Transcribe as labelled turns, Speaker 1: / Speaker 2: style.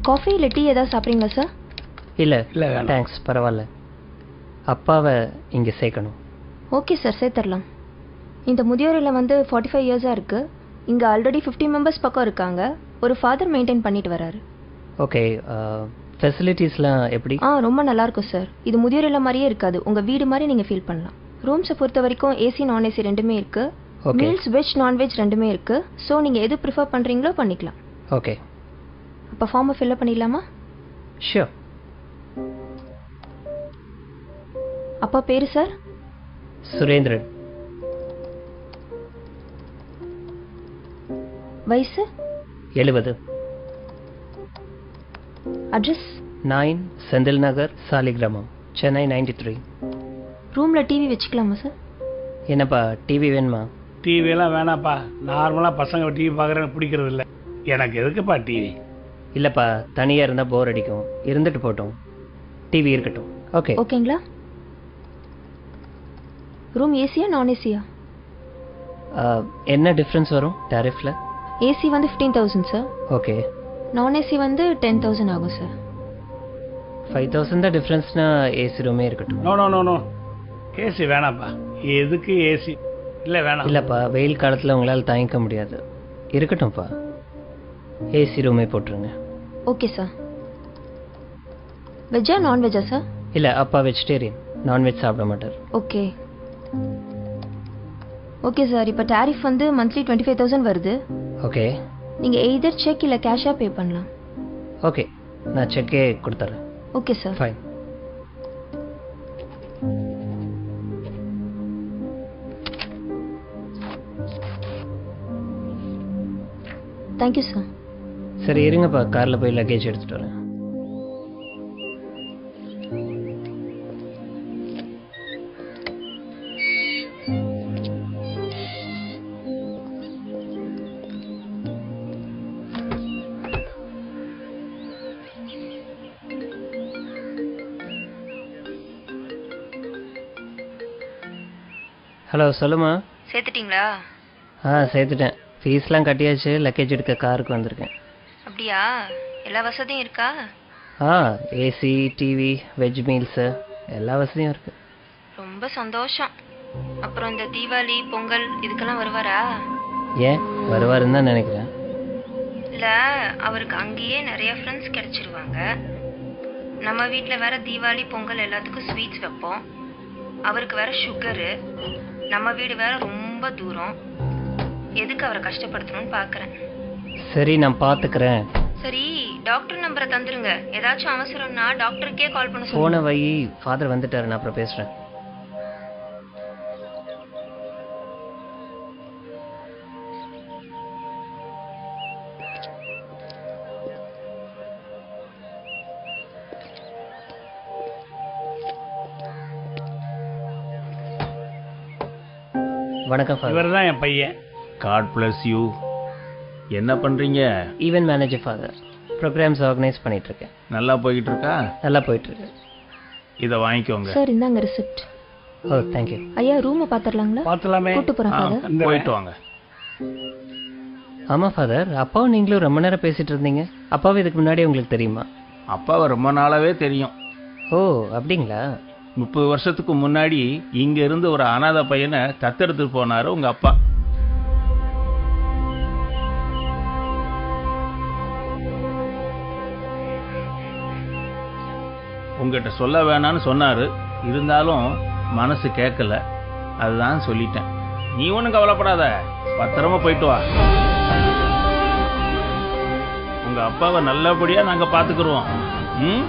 Speaker 1: Coffee இல்லை tea ஏதாவது சாப்பிட்றீங்களா சார்?
Speaker 2: இல்லை இல்லை தேங்க்ஸ், பரவாயில்ல. அப்பாவை இங்கே சேர்க்கணும்.
Speaker 1: ஓகே சார், சேர்த்துடலாம். இந்த முதியோர் இல்லம் வந்து 45 இயர்ஸாக இருக்குது. இங்கே ஆல்ரெடி 50 மெம்பர்ஸ் பக்கம் இருக்காங்க. ஒரு ஃபாதர் மெயின்டைன் பண்ணிட்டு வராரு.
Speaker 2: ஓகே, ஃபெசிலிட்டிஸ்லாம் எப்படி?
Speaker 1: ரொம்ப நல்லாயிருக்கும் சார். இது முதியோர் இல்லம் மாதிரியே இருக்காது, உங்கள் வீடு மாதிரி நீங்கள் ஃபீல் பண்ணலாம். ரூம்ஸை பொறுத்த வரைக்கும் ஏசி நான் ஏசி ரெண்டுமே இருக்குது. மீல்ஸ் வெஜ் நான்வெஜ் ரெண்டுமே இருக்குது. ஸோ நீங்கள் எது ப்ரிஃபர் பண்ணுறீங்களோ பண்ணிக்கலாம்.
Speaker 2: ஓகே,
Speaker 1: அப்போ ஃபார்மை ஃபில்அப் பண்ணிடலாமா?
Speaker 2: ஷியோர்.
Speaker 1: அப்பா பேர் சார்?
Speaker 2: சுரேந்திரன்.
Speaker 1: வயசு?
Speaker 2: 70.
Speaker 1: அட்ரஸ்?
Speaker 2: 9 செந்தில் நகர், சாலிகிராமம், சென்னை 93.
Speaker 1: ரூமில் டிவி வச்சுக்கலாமா சார்?
Speaker 2: என்னப்பா டிவி வேணுமா?
Speaker 3: டிவியெல்லாம் வேணாப்பா. நார்மலாக பசங்க டிவி பார்க்குறேன்னு பிடிக்கிறது இல்லை. எனக்கு எதுக்குப்பா டிவி?
Speaker 2: இல்லைப்பா, தனியாக இருந்தால் போர் அடிக்கும். இருந்துட்டு போட்டோம், டிவி இருக்கட்டும். ஓகே
Speaker 1: ஓகேங்களா? ரூம் ஏசியா நான் ஏசியா?
Speaker 2: என்ன டிஃப்ரென்ஸ் வரும் டாரிஃபில்?
Speaker 1: ஏசி வந்து 15,000 சார்.
Speaker 2: ஓகே.
Speaker 1: நான் ஏசி வந்து 10,000 ஆகும் சார்.
Speaker 2: 5,000 தான் டிஃப்ரென்ஸ்னா ஏசி ரூமே இருக்கட்டும்.
Speaker 3: No no no no, AC வேணாப்பா. எதுக்கு ஏசி? இல்லை வேணாம்.
Speaker 2: இல்லைப்பா, வெயில் காலத்தில் உங்களால் தாங்கிக்க முடியாது. இருக்கட்டும்ப்பா, ஏசி ரூமே போட்டுருங்க.
Speaker 1: Okay sir. வெஜ்ஜா நான்வெஜ்ஜா சார்?
Speaker 2: இல்லை, அப்பா வெஜிடேரியன், நான்வெஜ் சாப்பிட மாட்டார்.
Speaker 1: Okay okay sir. இப்போ டாரிஃப் வந்து மந்த்லி 25,000 வருது.
Speaker 2: ஓகே.
Speaker 1: நீங்கள் எய்தர் செக் இல்லை கேஷாக பே பண்ணலாம்.
Speaker 2: ஓகே, நான் செக்கே கொடுத்துட்றேன்.
Speaker 1: Okay sir.
Speaker 2: Fine.
Speaker 1: Thank you sir.
Speaker 2: சரி இருங்கப்பா, காரில் போய் லக்கேஜ் எடுத்துகிட்டு வரேன். ஹலோ, சொல்லுமா.
Speaker 1: சேர்த்துட்டிங்களா?
Speaker 2: சேர்த்துட்டேன். ஃபீஸ்லாம் கட்டியாச்சு. லக்கேஜ் எடுக்க காருக்கு வந்திருக்கேன்.
Speaker 1: அப்படியா? எல்லா வசதியும் இருக்கா?
Speaker 2: ஏசி, டிவி, வெஜ் மீல்ஸு எல்லா வசதியும் இருக்குது.
Speaker 1: ரொம்ப சந்தோஷம். அப்புறம் இந்த தீபாவளி பொங்கல் இதுக்கெல்லாம் வருவாரா?
Speaker 2: ஏன் வருவாருன்னு தான் நினைக்கிறேன்.
Speaker 1: இல்லை, அவருக்கு அங்கேயே நிறைய ஃப்ரெண்ட்ஸ் கிடைச்சிருவாங்க. நம்ம வீட்டில் வேற தீபாவளி பொங்கல் எல்லாத்துக்கும் ஸ்வீட்ஸ் வைப்போம். அவருக்கு வேற சுகரு. நம்ம வீடு வேற ரொம்ப தூரம். எதுக்கு அவரை கஷ்டப்படுத்தணும்னு பார்க்குறேன்.
Speaker 2: சரி, நான் பார்த்துக்கிறேன்.
Speaker 1: சரி, டாக்டர் நம்பரை தந்துருங்க. ஏதாச்சும் அவசரம்னா டாக்டருக்கே கால் பண்ண
Speaker 2: போன
Speaker 1: சொல்லுங்க.
Speaker 2: வை, ஃபாதர் வந்துட்டாரு, நான் அப்புறம் பேசுகிறேன். வணக்கம் ஃபாதர்.
Speaker 3: இவர் தான் என் பையன்.
Speaker 4: God bless you. என்ன பண்ணுறீங்க?
Speaker 2: Event manager father. Programs organise பண்ணிகிட்ருக்கேன்.
Speaker 4: நல்லா போய்கிட்டு இருக்கா?
Speaker 2: நல்லா போயிட்டுருக்கு.
Speaker 4: இதை வாங்கிக்கோங்க.
Speaker 1: சார் இந்தாங்க ரிசிப்ட்.
Speaker 2: ஓ தேங்க்யூ.
Speaker 1: ஐயா ரூமை பார்த்துடலாங்களா?
Speaker 3: பார்த்துலாமே.
Speaker 1: கூட்டு போகிறேன் ஃபாதர்.
Speaker 4: போயிட்டு வாங்க.
Speaker 2: ஆமாம் ஃபாதர், அப்பாவும் நீங்களும் ரொம்ப நேரம் பேசிகிட்டு இருந்தீங்க. அப்பாவும் இதுக்கு முன்னாடி உங்களுக்கு தெரியுமா?
Speaker 4: அப்பாவை ரொம்ப நாளாவே தெரியும்.
Speaker 2: ஓ அப்படிங்களா?
Speaker 4: 30 வருஷத்துக்கு முன்னாடி இங்க இருந்து ஒரு அனாதை பையனை தத்தெடுத்து போனாரு உங்க அப்பா. உங்ககிட்ட சொல்ல வேணான்னு சொன்னாரு. இருந்தாலும் மனசு கேட்கல, அதுதான் சொல்லிட்டேன். நீ ஒன்றும் கவலைப்படாத, பத்திரமா போயிட்டு வா. உங்க அப்பாவை நல்லபடியா நாங்க பாத்துக்கிறோம். ம்